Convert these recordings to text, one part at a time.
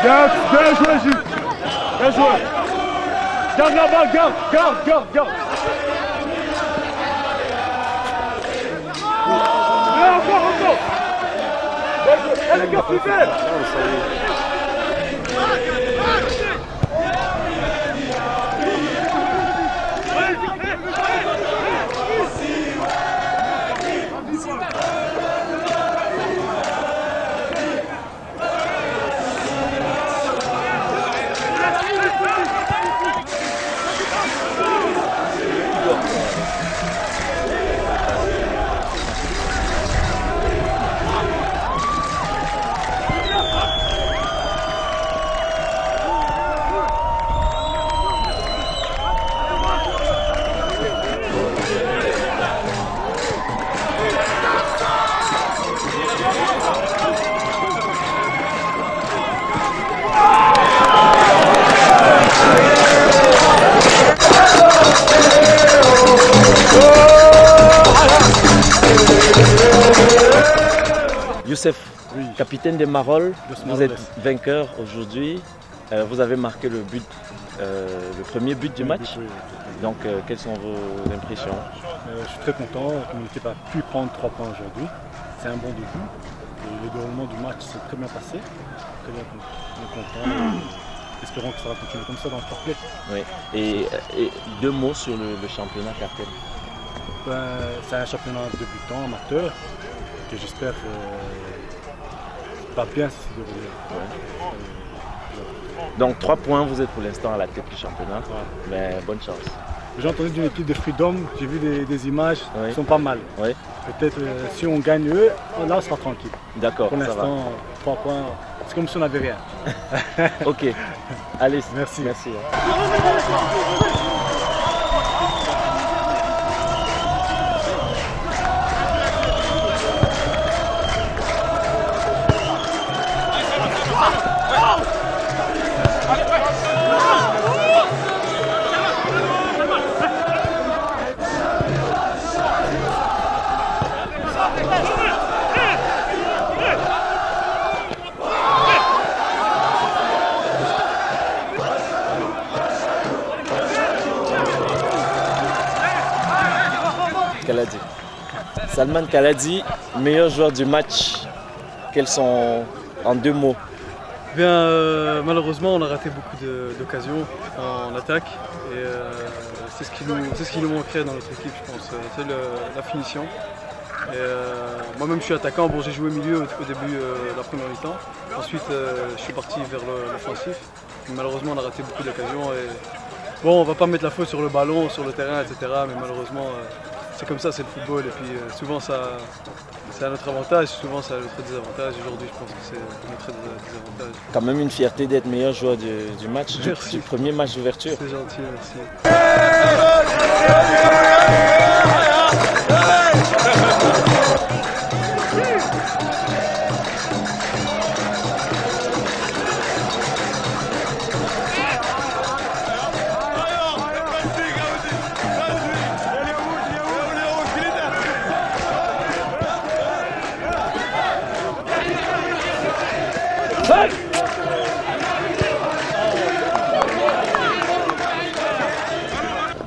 Bien joué, Gilles. Bien joué. Garde la balle, garde. Encore. Bien joué. Les gars, suivez. Youssef, oui. Capitaine des Marolles, vous êtes vainqueur aujourd'hui. Vous avez marqué le premier but du match. Oui. Donc, quelles sont vos impressions? Je suis très content que mon équipe a pu prendre 3 points aujourd'hui. C'est un bon début. Et le déroulement du match s'est très bien passé. Très bien content. Espérons que ça va continuer comme ça dans le fair-play. Oui. Et 2 mots sur le championnat Cartel. C'est un championnat débutant, amateur, que j'espère va bien se dérouler. Ouais. Donc 3 points, vous êtes pour l'instant à la tête du championnat. Ouais. Mais bonne chance. J'ai entendu d'une équipe de Freedom, j'ai vu des images qui sont pas mal. Oui. Peut-être si on gagne eux, là on sera tranquille. D'accord. Pour l'instant, 3 points, c'est comme si on n'avait rien. Ok. Allez, merci. Merci. Kaladi. Salman Kaladi, meilleur joueur du match. Quels sont en 2 mots? Bien, malheureusement, on a raté beaucoup d'occasions en attaque et c'est ce qui nous manquerait dans notre équipe, je pense. C'est la finition. Moi-même, je suis attaquant. Bon, j'ai joué milieu au début de la première mi-temps. Ensuite, je suis parti vers l'offensif. Malheureusement, on a raté beaucoup d'occasions. Bon, on va pas mettre la faute sur le ballon, sur le terrain, etc. Mais malheureusement, c'est comme ça, c'est le football. Et puis souvent, c'est à notre avantage, souvent c'est à notre désavantage. Aujourd'hui, je pense que c'est notre désavantage. Quand même une fierté d'être meilleur joueur du match, du premier match d'ouverture. C'est gentil, merci.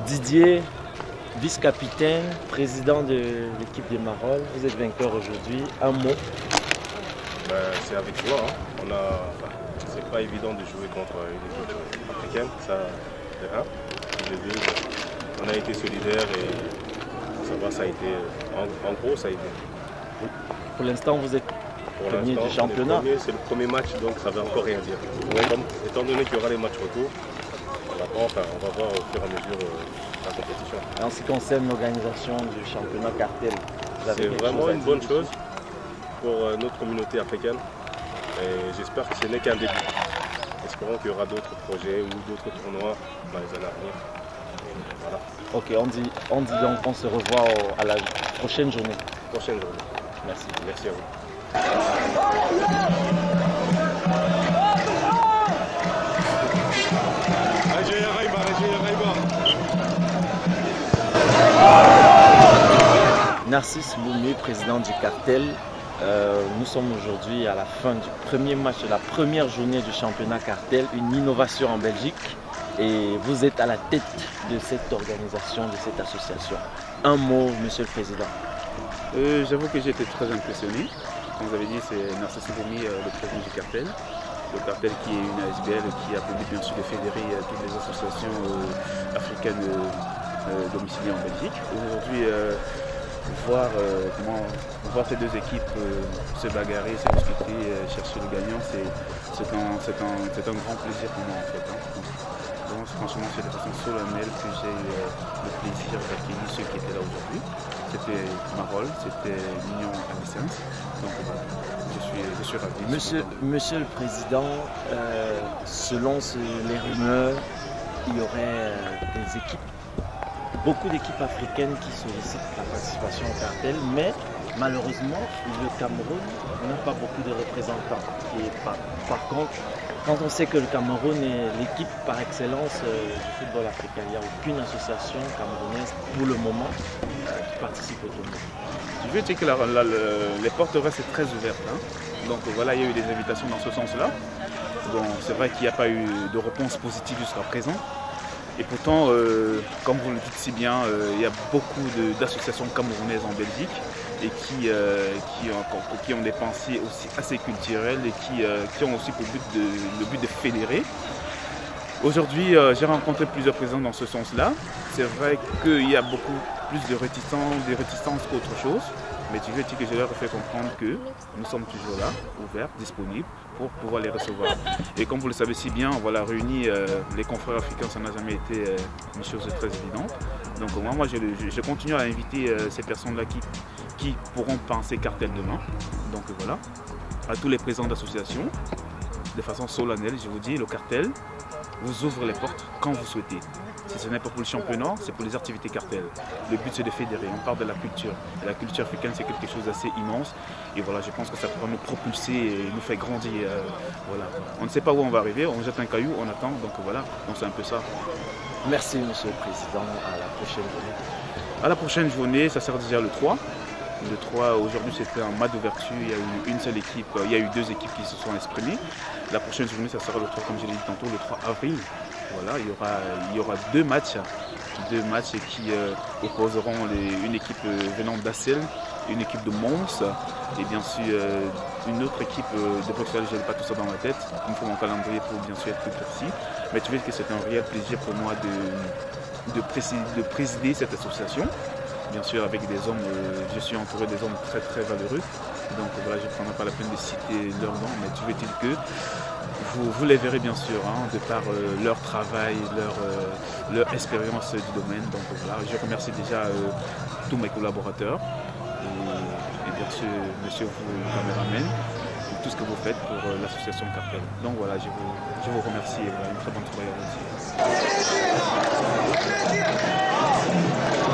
Didier, vice-capitaine, président de l'équipe des Marolles, vous êtes vainqueur aujourd'hui. Un mot? C'est avec joie. Hein. C'est pas évident de jouer contre une équipe africaine, ça de 1. De 2, on a été solidaires et ça a été. En gros, ça a été. Oui. Pour l'instant, vous êtes premier du championnat. C'est le premier match, donc ça ne veut encore rien dire. Oui. Étant donné qu'il y aura les matchs retour, on va voir au fur et à mesure la compétition. Et en ce qui concerne l'organisation du championnat Cartel, c'est vraiment une bonne chose pour notre communauté africaine. Et j'espère que ce n'est qu'un début. Espérons qu'il y aura d'autres projets ou d'autres tournois dans les années à venir. Voilà. Ok, on dit donc qu'on se revoit à la prochaine journée. Prochaine journée. Merci. Merci à vous. Narcisse Boumé, président du Cartel. Nous sommes aujourd'hui à la fin du premier match de la première journée du championnat Cartel, une innovation en Belgique. Et vous êtes à la tête de cette organisation, de cette association. Un mot, Monsieur le Président. J'avoue que j'ai été très impressionné. Comme vous avez dit, c'est Narcisse Goumi, le président du Cartel. Le Cartel qui est une ASBL qui a pour but bien sûr de fédérer toutes les associations africaines domiciliées en Belgique. Aujourd'hui, voir ces deux équipes se bagarrer, se discuter, chercher le gagnant, c'est un grand plaisir pour moi en fait. Donc, franchement, c'est de façon solennelle que j'ai eu le plaisir d'accueillir ceux qui étaient là aujourd'hui. C'était Marol, c'était l'Union Amissens. Donc je suis ravi. Monsieur le Président, selon les rumeurs, il y aurait des équipes, beaucoup d'équipes africaines qui sollicitent la participation au cartel, mais malheureusement, le Cameroun n'a pas beaucoup de représentants. Et par contre, quand on sait que le Cameroun est l'équipe par excellence du football africain, il n'y a aucune association camerounaise pour le moment qui participe au tournoi. Je veux dire que les portes restent très ouvertes. Donc voilà, il y a eu des invitations dans ce sens-là. Bon, c'est vrai qu'il n'y a pas eu de réponse positive jusqu'à présent. Et pourtant, comme vous le dites si bien, il y a beaucoup d'associations camerounaises en Belgique et qui ont des pensées aussi assez culturelles et qui ont aussi pour le but de fédérer. Aujourd'hui, j'ai rencontré plusieurs présidents dans ce sens-là. C'est vrai qu'il y a beaucoup plus de réticence qu'autre chose. Mais tu veux dire que je leur ai fait comprendre que nous sommes toujours là, ouverts, disponibles pour pouvoir les recevoir. Et comme vous le savez si bien, voilà, réunir les confrères africains, ça n'a jamais été une chose très évidente. Donc moi je continue à inviter ces personnes-là qui pourront penser cartel demain. Donc voilà, à tous les présidents d'associations, de façon solennelle, je vous dis, le cartel vous ouvre les portes quand vous souhaitez. Si ce n'est pas pour le championnat, c'est pour les activités cartel. Le but c'est de fédérer, on parle de la culture. Et la culture africaine c'est quelque chose d'assez immense. Et voilà, je pense que ça pourra nous propulser et nous faire grandir. Voilà. On ne sait pas où on va arriver, on jette un caillou, on attend, donc voilà, donc c'est un peu ça. Merci Monsieur le Président, à la prochaine journée. À la prochaine journée, ça sera déjà le 3. Le 3, aujourd'hui c'était un match d'ouverture, il y a eu une seule équipe, il y a eu deux équipes qui se sont exprimées. La prochaine journée, ça sera le 3, comme je l'ai dit tantôt, le 3 avril. Voilà, il y aura deux matchs qui opposeront une équipe venant d'Assel, une équipe de Mons et bien sûr une autre équipe de Bruxelles. Je n'ai pas tout ça dans la tête, il me faut mon calendrier pour bien sûr être plus précis. Mais tu vois que c'est un réel plaisir pour moi de présider cette association. Bien sûr avec des hommes, je suis entouré des hommes très très valeureux. Donc voilà, je ne prendrai pas la peine de citer leurs noms, mais tu veux-t-il que vous les verrez bien sûr, de par leur travail, leur expérience du domaine. Donc voilà, je remercie déjà tous mes collaborateurs et bien sûr monsieur vous, le caméraman, pour tout ce que vous faites pour l'association Cartel. Donc voilà, je vous remercie et voilà, une très bonne soirée à vous aussi.